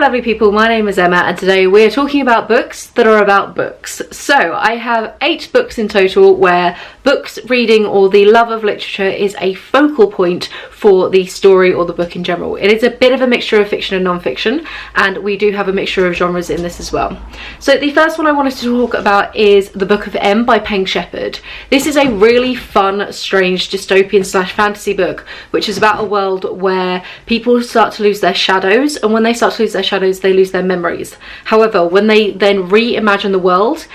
lovely people, my name is Emma and today we're talking about books that are about books. So I have 8 books in total where books, reading or the love of literature is a focal point for the story or the book in general. It is a bit of a mixture of fiction and non-fiction, and we do have a mixture of genres in this as well. So the first one I wanted to talk about is The Book of M by Peng. This is a really fun, strange dystopian / fantasy book which is about a world where people start to lose their shadows, and when they start to lose their shadows they lose their memories. However, when they then reimagine the world,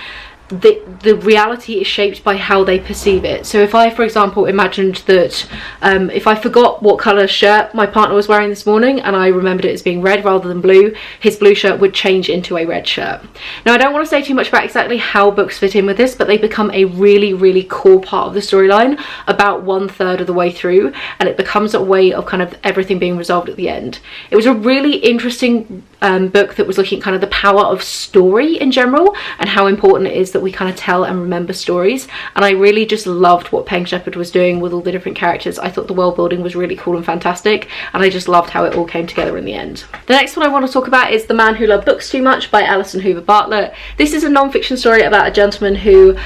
the reality is shaped by how they perceive it. So if I, for example, imagined that if I forgot what colour shirt my partner was wearing this morning and I remembered it as being red rather than blue, his blue shirt would change into a red shirt. Now I don't want to say too much about exactly how books fit in with this, but they become a really core part of the storyline about 1/3 of the way through, and it becomes a way of kind of everything being resolved at the end. It was a really interesting book that was looking at kind of the power of story in general and how important it is that we kind of tell and remember stories, and I really just loved what Peng was doing with all the different characters. I thought the world building was really cool and fantastic, and I just loved how it all came together in the end. The next one I want to talk about is The Man Who Loved Books Too Much by Alison Hoover Bartlett. This is a non-fiction story about a gentleman who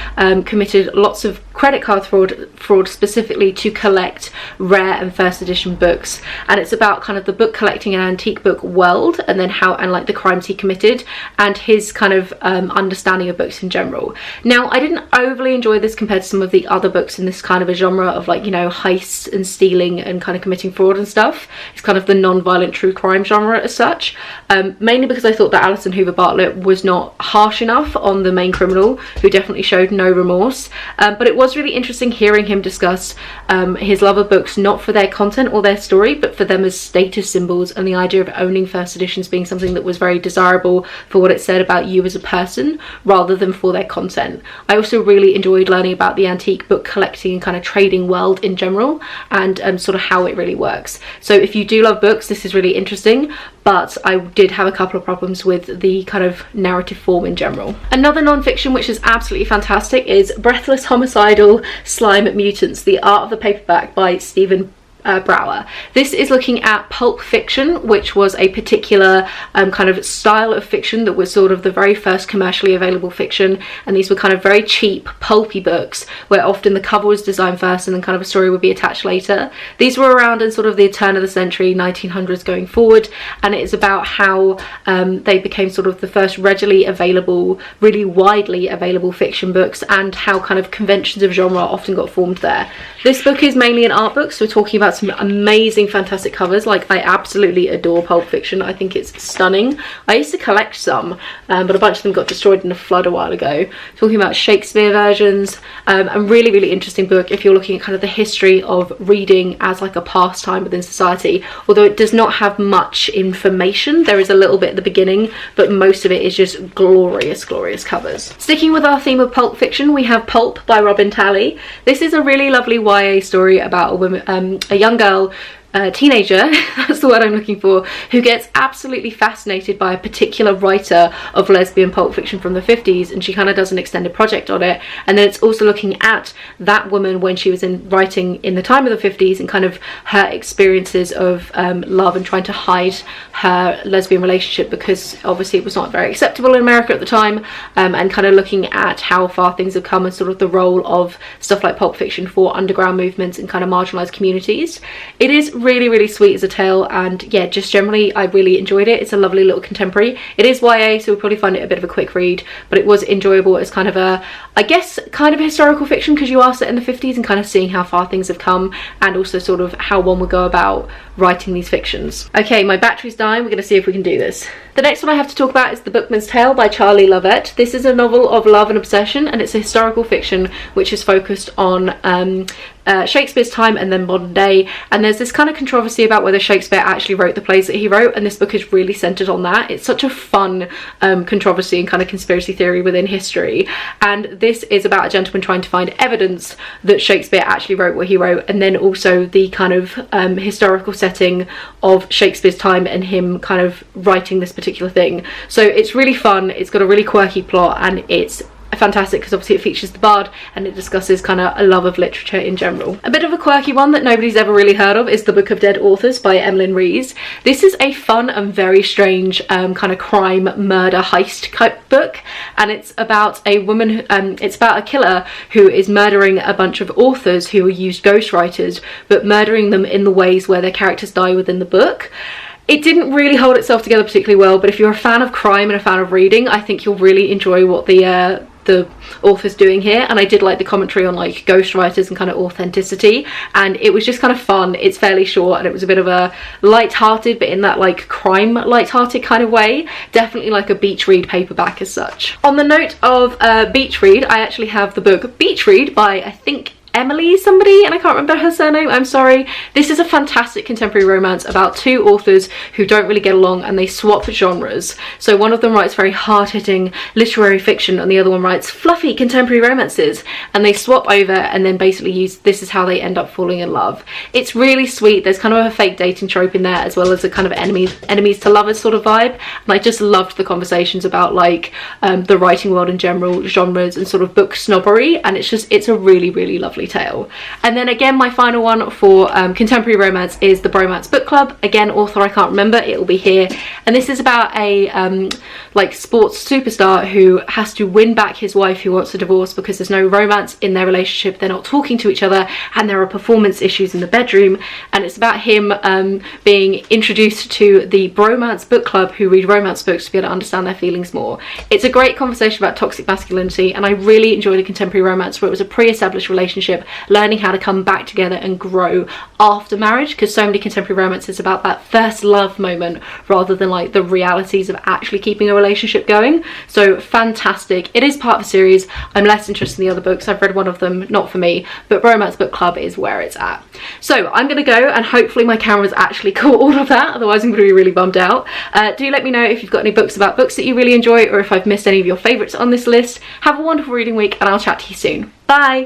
committed lots of credit card fraud specifically to collect rare and first edition books, and it's about kind of the book collecting and antique book world, and then how and like the crimes he committed and his kind of understanding of books in general. Now I didn't overly enjoy this compared to some of the other books in this kind of a genre of, like, you know, heists and stealing and kind of committing fraud and stuff. It's kind of the non-violent true crime genre as such, mainly because I thought that Alison Hoover Bartlett was not harsh enough on the main criminal, who definitely showed no remorse, but it was really interesting hearing him discuss his love of books not for their content or their story, but for them as status symbols, and the idea of owning first editions being something that was very desirable for what it said about you as a person rather than for their content. I also really enjoyed learning about the antique book collecting and kind of trading world in general, and sort of how it really works. So if you do love books, this is really interesting, but I did have a couple of problems with the kind of narrative form in general. Another non-fiction which is absolutely fantastic is Breathless, Homicidal, Slime Mutants, The Art of the Paperback by Stephen Brower. This is looking at Pulp Fiction, which was a particular kind of style of fiction that was sort of the very first commercially available fiction, and these were kind of very cheap pulpy books where often the cover was designed first and then kind of a story would be attached later. These were around in sort of the turn of the century, 1900s going forward, and it is about how they became sort of the first readily available, really widely available fiction books, and how kind of conventions of genre often got formed there. This book is mainly an art book, so we're talking about some amazing fantastic covers. Like, I absolutely adore Pulp Fiction. I think it's stunning. I used to collect some, but a bunch of them got destroyed in a flood a while ago. Talking about Shakespeare versions, a really interesting book if you're looking at kind of the history of reading as like a pastime within society, although it does not have much information. There is a little bit at the beginning, but most of it is just glorious covers. Sticking with our theme of Pulp Fiction, we have Pulp by Talley. This is a really lovely YA story about a woman, a young girl, teenager, that's the word I'm looking for, who gets absolutely fascinated by a particular writer of lesbian pulp fiction from the 50s, and she kind of does an extended project on it. And then it's also looking at that woman when she was writing in the time of the 50s, and kind of her experiences of love and trying to hide her lesbian relationship, because obviously it was not very acceptable in America at the time, and kind of looking at how far things have come and sort of the role of stuff like Pulp Fiction for underground movements and kind of marginalized communities. It is really sweet as a tale, and yeah, just generally I really enjoyed it. It's a lovely little contemporary. It is YA, so we'll probably find it a bit of a quick read, but it was enjoyable as kind of a, I guess, kind of historical fiction, because you are set in the 50s and kind of seeing how far things have come, and also sort of how one would go about writing these fictions. Okay, my battery's dying. We're going to see if we can do this. The next one I have to talk about is The Bookman's Tale by Lovett. This is a novel of love and obsession, and it's a historical fiction which is focused on Shakespeare's time and then modern day, and there's this kind of controversy about whether Shakespeare actually wrote the plays that he wrote, and this book is really centered on that. It's such a fun controversy and kind of conspiracy theory within history, and this is about a gentleman trying to find evidence that Shakespeare actually wrote what he wrote, and then also the kind of historical setting of Shakespeare's time and him kind of writing this particular thing. So it's really fun, it's got a really quirky plot, and it's fantastic because obviously it features the bard and it discusses kind of a love of literature in general. A bit of a quirky one that nobody's ever really heard of is The Book of Dead Authors by Emily Rees. This is a fun and very strange kind of crime murder heist type book, and it's about a woman, it's about a killer who is murdering a bunch of authors who are used ghostwriters, but murdering them in the ways where their characters die within the book. It didn't really hold itself together particularly well, but if you're a fan of crime and a fan of reading, I think you'll really enjoy what the author's doing here. And I did like the commentary on like ghostwriters and kind of authenticity, and it was just kind of fun. It's fairly short and it was a bit of a light-hearted, but in that like crime light-hearted kind of way. Definitely like a beach read paperback as such. On the note of beach read, I actually have the book Beach Read by, I think, Emily somebody, and I can't remember her surname, I'm sorry. This is a fantastic contemporary romance about two authors who don't really get along and they swap genres. So one of them writes very hard-hitting literary fiction and the other one writes fluffy contemporary romances, and they swap over and then basically this is how they end up falling in love. It's really sweet. There's kind of a fake dating trope in there as well as a kind of enemies to lovers sort of vibe, and I just loved the conversations about like the writing world in general, genres and sort of book snobbery, and it's a really, really lovely tale. And then again, my final one for contemporary romance is the Bromance Book Club. Again, author I can't remember, it will be here, and this is about a like sports superstar who has to win back his wife who wants a divorce because there's no romance in their relationship, they're not talking to each other, and there are performance issues in the bedroom. And it's about him being introduced to the Bromance Book Club who read romance books to be able to understand their feelings more. It's a great conversation about toxic masculinity, and I really enjoyed a contemporary romance where it was a pre-established relationship learning how to come back together and grow after marriage, because so many contemporary romance is about that first love moment rather than like the realities of actually keeping a relationship going. So fantastic. It is part of the series. I'm less interested in the other books. I've read one of them, not for me, but Bromance Book Club is where it's at. So I'm gonna go, and hopefully my camera's actually caught all of that, otherwise I'm gonna be really bummed out. Do let me know if you've got any books about books that you really enjoy, or if I've missed any of your favourites on this list. Have a wonderful reading week, and I'll chat to you soon. Bye!